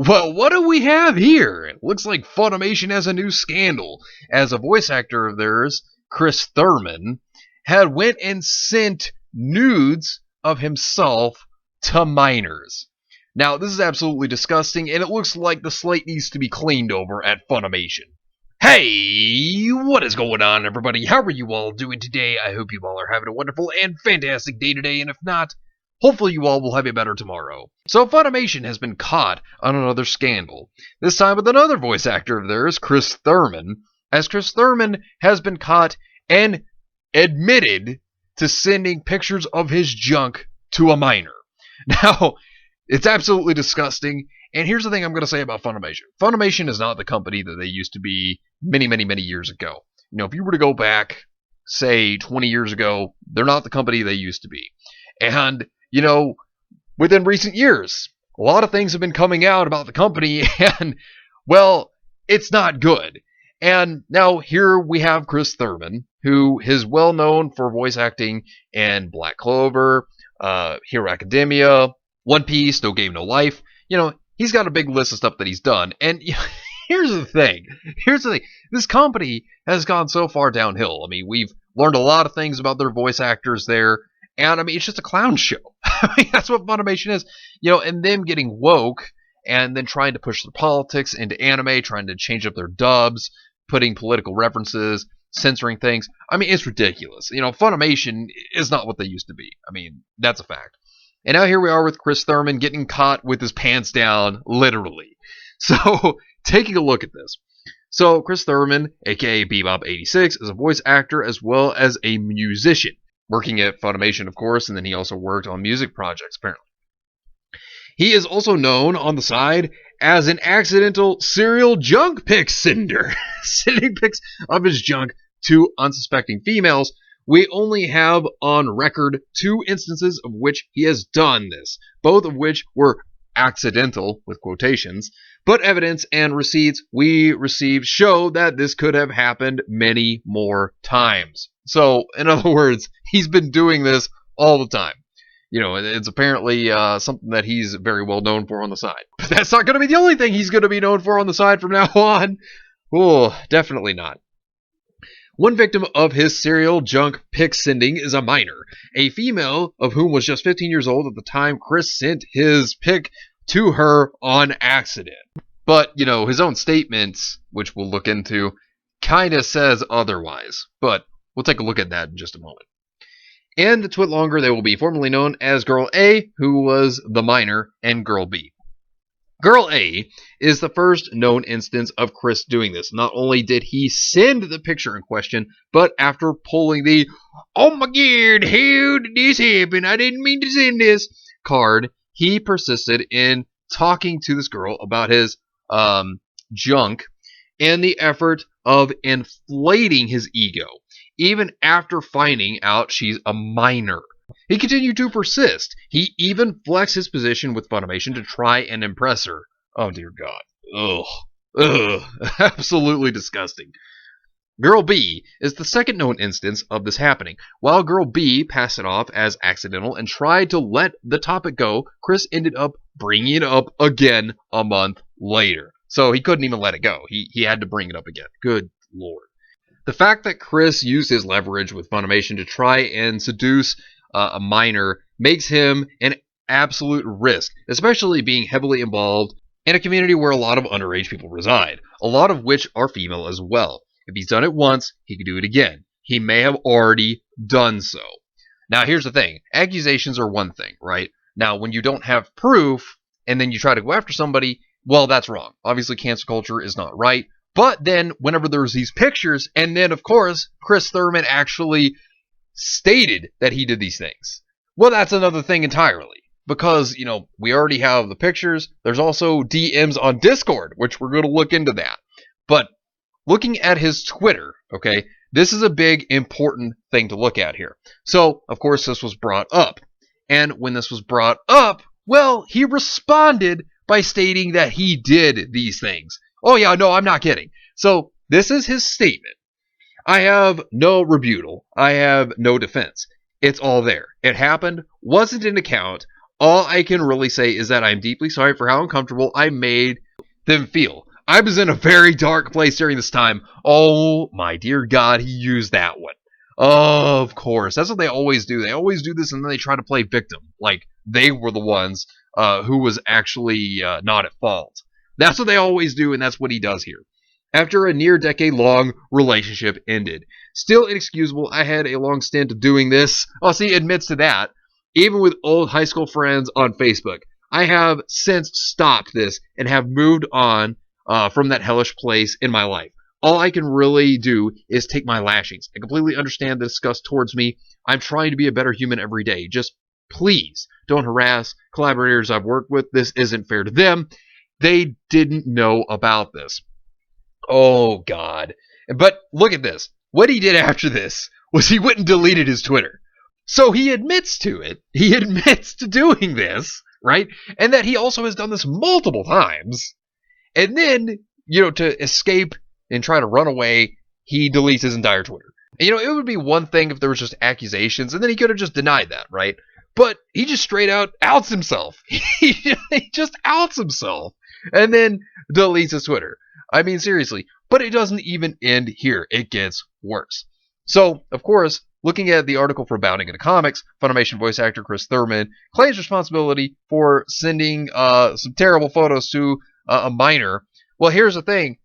Well, what do we have here? It looks like Funimation has a new scandal, as a voice actor of theirs, Chris Thurman, had went and sent nudes of himself to minors. Now, this is absolutely disgusting, and it looks like the slate needs to be cleaned over at Funimation. Hey, what is going on, everybody? How are you all doing today? I hope you all are having a wonderful and fantastic day today, and if not, hopefully you all will have a better tomorrow. So Funimation has been caught on another scandal, this time with another voice actor of theirs, Chris Thurman, as Chris Thurman has been caught and admitted to sending pictures of his junk to a minor. Now, it's absolutely disgusting, and here's the thing I'm going to say about Funimation. Funimation is not the company that they used to be many, many, many years ago. You know, if you were to go back, say, 20 years ago, they're not the company they used to be. And, you know, within recent years, a lot of things have been coming out about the company, and, well, it's not good. And now here we have Chris Thurman, who is well known for voice acting in Black Clover, Hero Academia, One Piece, No Game, No Life. You know, he's got a big list of stuff that he's done. And you know, here's the thing. This company has gone so far downhill. I mean, we've learned a lot of things about their voice actors there. And I mean, it's just a clown show. I mean, that's what Funimation is. You know, and them getting woke and then trying to push their politics into anime, trying to change up their dubs, putting political references, censoring things. I mean, it's ridiculous. You know, Funimation is not what they used to be. I mean, that's a fact. And now here we are with Chris Thurman getting caught with his pants down, literally. So, taking a look at this. So, Chris Thurman, aka Bebop86, is a voice actor as well as a musician, working at Funimation, of course, and then he also worked on music projects, apparently. He is also known on the side as an accidental serial junk pic sender, sending pics of his junk to unsuspecting females. We only have on record 2 instances of which he has done this, both of which were accidental, with quotations, but evidence and receipts we received show that this could have happened many more times. So, in other words, he's been doing this all the time. You know, it's apparently something that he's very well known for on the side. But that's not going to be the only thing he's going to be known for on the side from now on. Oh, definitely not. One victim of his serial junk pic sending is a minor, a female of whom was just 15 years old at the time Chris sent his pic to her on accident. But, you know, his own statements, which we'll look into, kind of says otherwise. But we'll take a look at that in just a moment. And to it longer, they will be formerly known as Girl A, who was the minor, and Girl B. Girl A is the first known instance of Chris doing this. Not only did he send the picture in question, but after pulling the, "Oh my god, how did this happen? I didn't mean to send this" card, he persisted in talking to this girl about his junk in the effort of inflating his ego, even after finding out she's a minor. He continued to persist. He even flexed his position with Funimation to try and impress her. Oh, dear God. Ugh. Absolutely disgusting. Girl B is the second known instance of this happening. While Girl B passed it off as accidental and tried to let the topic go, Chris ended up bringing it up again a month later. So he couldn't even let it go. He had to bring it up again. Good Lord. The fact that Chris used his leverage with Funimation to try and seduce a minor makes him an absolute risk, especially being heavily involved in a community where a lot of underage people reside, a lot of which are female as well. If he's done it once, he could do it again. He may have already done so. Now, here's the thing. Accusations are one thing, right? Now, when you don't have proof, and then you try to go after somebody, well, that's wrong. Obviously, cancel culture is not right. But then, whenever there's these pictures, and then, of course, Chris Thurman actually stated that he did these things. Well, that's another thing entirely. Because, you know, we already have the pictures. There's also DMs on Discord, which we're going to look into that. But looking at his Twitter, okay, this is a big, important thing to look at here. So, of course, this was brought up. And when this was brought up, well, he responded by stating that he did these things. Oh, yeah, no, I'm not kidding. So, this is his statement. I have no rebuttal. I have no defense. It's all there. It happened, wasn't an account. All I can really say is that I'm deeply sorry for how uncomfortable I made them feel. I was in a very dark place during this time. Oh my dear God, he used that one. Of course. That's what they always do. They always do this and then they try to play victim. Like they were the ones who was actually not at fault. That's what they always do, and that's what he does here. After a near decade-long relationship ended. Still inexcusable, I had a long stint of doing this. Oh, see, he admits to that. Even with old high school friends on Facebook. I have since stopped this and have moved on from that hellish place in my life. All I can really do is take my lashings. I completely understand the disgust towards me. I'm trying to be a better human every day. Just please don't harass collaborators I've worked with. This isn't fair to them. They didn't know about this. Oh, God. But look at this. What he did after this was he went and deleted his Twitter. So he admits to it. He admits to doing this, right? And that he also has done this multiple times. And then, to escape and try to run away, he deletes his entire Twitter. And, it would be one thing if there was just accusations, and then he could have just denied that, right? But he just straight out outs himself. He just outs himself and then deletes his Twitter. I mean, seriously. But it doesn't even end here. It gets worse. So, of course, looking at the article for Bounding into Comics, Funimation voice actor Chris Thurman claims responsibility for sending some terrible photos to a minor. Well, here's the thing.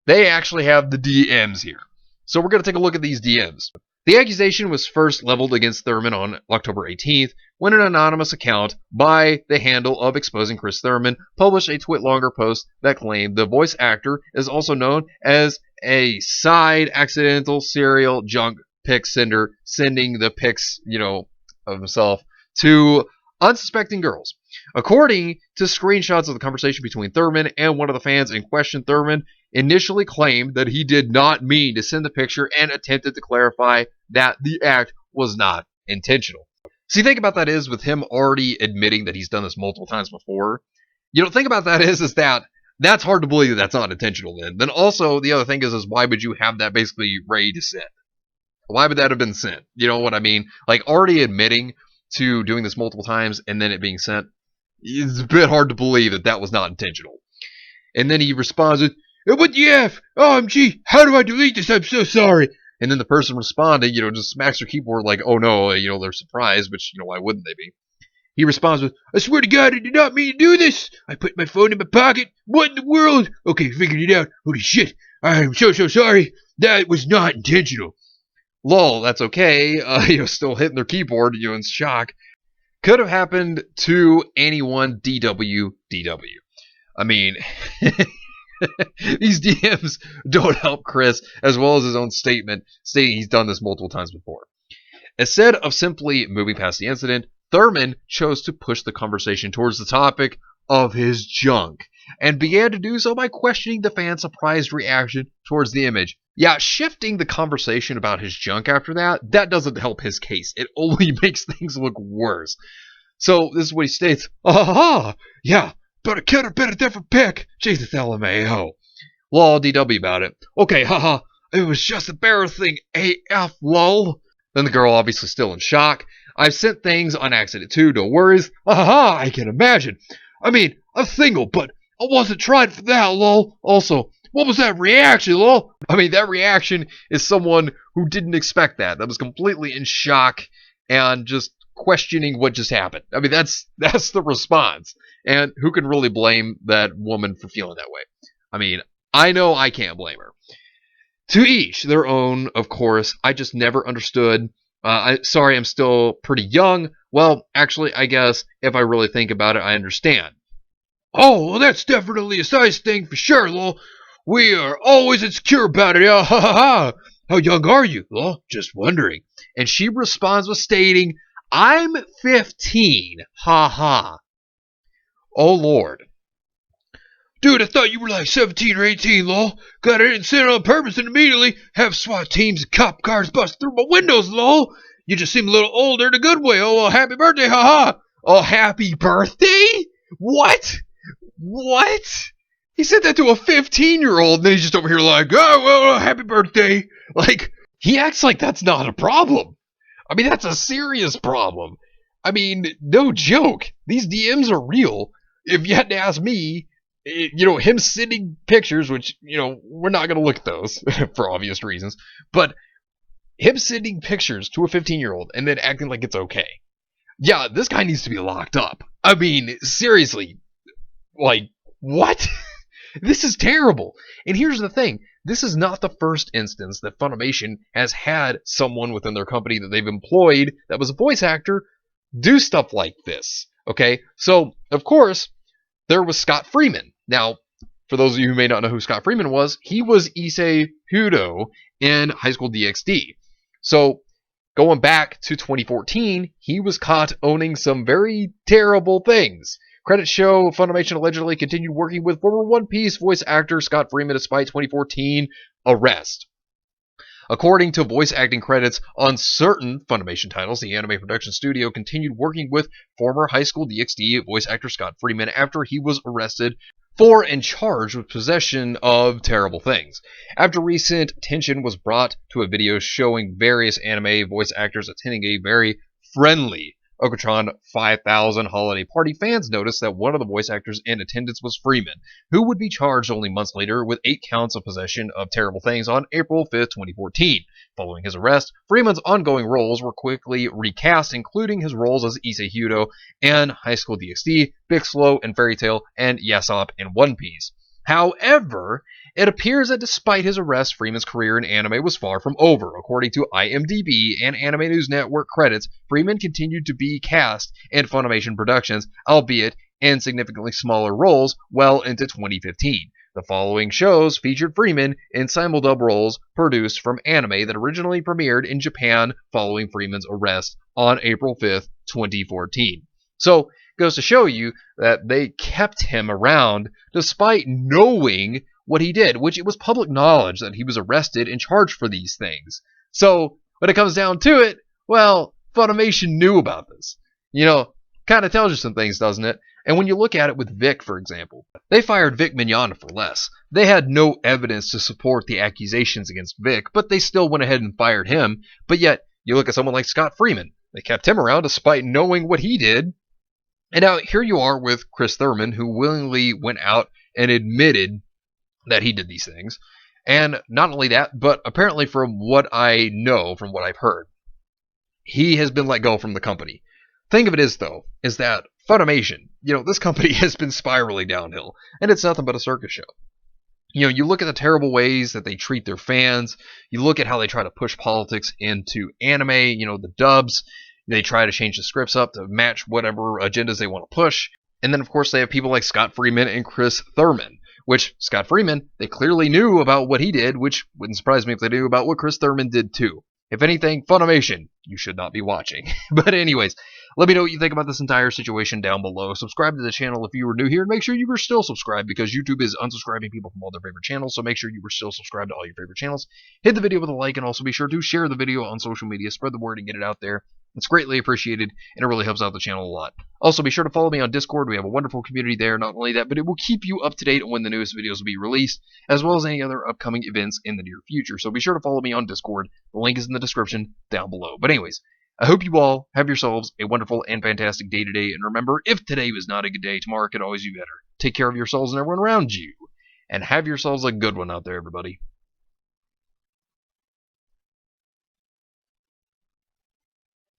They actually have the DMs here. So we're going to take a look at these DMs. The accusation was first leveled against Thurman on October 18th when an anonymous account by the handle of Exposing Chris Thurman published a twit-longer post that claimed the voice actor is also known as a side accidental serial junk pic sender, sending the pics, of himself to unsuspecting girls. According to screenshots of the conversation between Thurman and one of the fans in question, Thurman initially claimed that he did not mean to send the picture and attempted to clarify that the act was not intentional. See, think about that is with him already admitting that he's done this multiple times before. Think about that is that that's hard to believe that that's not intentional then. Then also the other thing is why would you have that basically ready to send? Why would that have been sent? You know what I mean? Like already admitting to doing this multiple times and then it being sent, it's a bit hard to believe that that was not intentional. And then he responds with, "What the F? OMG, how do I delete this? I'm so sorry." And then the person responding, just smacks their keyboard like, oh no, they're surprised, which, why wouldn't they be? He responds with, "I swear to God, I did not mean to do this. I put my phone in my pocket. What in the world? Okay, figured it out. Holy shit. I'm so sorry. That was not intentional." Lol, that's okay. Still hitting their keyboard, in shock. Could have happened to anyone, DW. I mean, these DMs don't help Chris, as well as his own statement stating he's done this multiple times before. Instead of simply moving past the incident, Thurman chose to push the conversation towards the topic of his junk, and began to do so by questioning the fans' surprised reaction towards the image. Yeah, shifting the conversation about his junk after that doesn't help his case. It only makes things look worse. So, this is what he states. Yeah, but I could have been a different pick. Jesus, LMAO. Lol, DW about it. Okay, it was just embarrassing, AF, lol. Then the girl obviously still in shock. I've sent things on accident too, no worries. I can imagine. I mean, I'm single, but I wasn't trying for that, lol. Also, what was that reaction, lol? I mean, that reaction is someone who didn't expect that. That was completely in shock and just questioning what just happened. I mean, that's the response. And who can really blame that woman for feeling that way? I mean, I know I can't blame her. To each their own, of course. I just never understood. Sorry, I'm still pretty young. Well, actually, I guess if I really think about it, I understand. Oh, well, that's definitely a size thing for sure, lol. We are always insecure about it. How young are you, lol? Just wondering. And she responds with stating, I'm 15. Oh, Lord. Dude, I thought you were like 17 or 18, lol. Got it and sent it on purpose and immediately have SWAT teams and cop cars bust through my windows, lol. You just seem a little older in a good way. Oh, well, happy birthday, Oh, happy birthday? What? He said that to a 15-year-old, and then he's just over here like, oh, well, happy birthday. Like, he acts like that's not a problem. I mean, that's a serious problem. I mean, no joke. These DMs are real. If you had to ask me, him sending pictures, which, we're not going to look at those for obvious reasons, but him sending pictures to a 15-year-old and then acting like it's okay. Yeah, this guy needs to be locked up. I mean, seriously. Like, what? This is terrible. And here's the thing. This is not the first instance that Funimation has had someone within their company that they've employed that was a voice actor do stuff like this. Okay? So, of course, there was Scott Freeman. Now, for those of you who may not know who Scott Freeman was, he was Issei Hudo in High School DxD. So, going back to 2014, he was caught owning some very terrible things. Credits show Funimation allegedly continued working with former One Piece voice actor Scott Freeman despite 2014 arrest. According to voice acting credits on certain Funimation titles, the anime production studio continued working with former High School DxD voice actor Scott Freeman after he was arrested for and charged with possession of terrible things. After recent attention was brought to a video showing various anime voice actors attending a very friendly Okutron 5000 holiday party, fans noticed that one of the voice actors in attendance was Freeman, who would be charged only months later with 8 counts of possession of terrible things on April 5th, 2014. Following his arrest, Freeman's ongoing roles were quickly recast, including his roles as Issei Hudo and High School DxD, Big Slow and Fairy Tail, and Yasop in One Piece. However, it appears that despite his arrest, Freeman's career in anime was far from over. According to IMDb and Anime News Network credits, Freeman continued to be cast in Funimation productions, albeit in significantly smaller roles, well into 2015. The following shows featured Freeman in simuldub roles produced from anime that originally premiered in Japan following Freeman's arrest on April 5th, 2014. So, goes to show you that they kept him around despite knowing what he did, which it was public knowledge that he was arrested and charged for these things. So, when it comes down to it, well, Funimation knew about this. Kind of tells you some things, doesn't it? And when you look at it with Vic, for example, they fired Vic Mignogna for less. They had no evidence to support the accusations against Vic, but they still went ahead and fired him. But yet, you look at someone like Scott Freeman. They kept him around despite knowing what he did. And now here you are with Chris Thurman, who willingly went out and admitted that he did these things. And not only that, but apparently from what I know, from what I've heard, he has been let go from the company. Thing of it is, though, is that Funimation, this company has been spiraling downhill, and it's nothing but a circus show. You look at the terrible ways that they treat their fans, you look at how they try to push politics into anime, the dubs, they try to change the scripts up to match whatever agendas they want to push, and then of course they have people like Scott Freeman and Chris Thurman, which Scott Freeman, they clearly knew about what he did, which wouldn't surprise me if they knew about what Chris Thurman did too. If anything, Funimation, you should not be watching. But anyways, let me know what you think about this entire situation down below. Subscribe to the channel if you were new here, and make sure you were still subscribed because YouTube is unsubscribing people from all their favorite channels, so make sure you were still subscribed to all your favorite channels. Hit the video with a like, and also be sure to share the video on social media. Spread the word and get it out there. It's greatly appreciated, and it really helps out the channel a lot. Also, be sure to follow me on Discord. We have a wonderful community there. Not only that, but it will keep you up to date on when the newest videos will be released, as well as any other upcoming events in the near future. So be sure to follow me on Discord. The link is in the description down below. But anyways, I hope you all have yourselves a wonderful and fantastic day today. And remember, if today was not a good day, tomorrow could always be better. Take care of yourselves and everyone around you. And have yourselves a good one out there, everybody.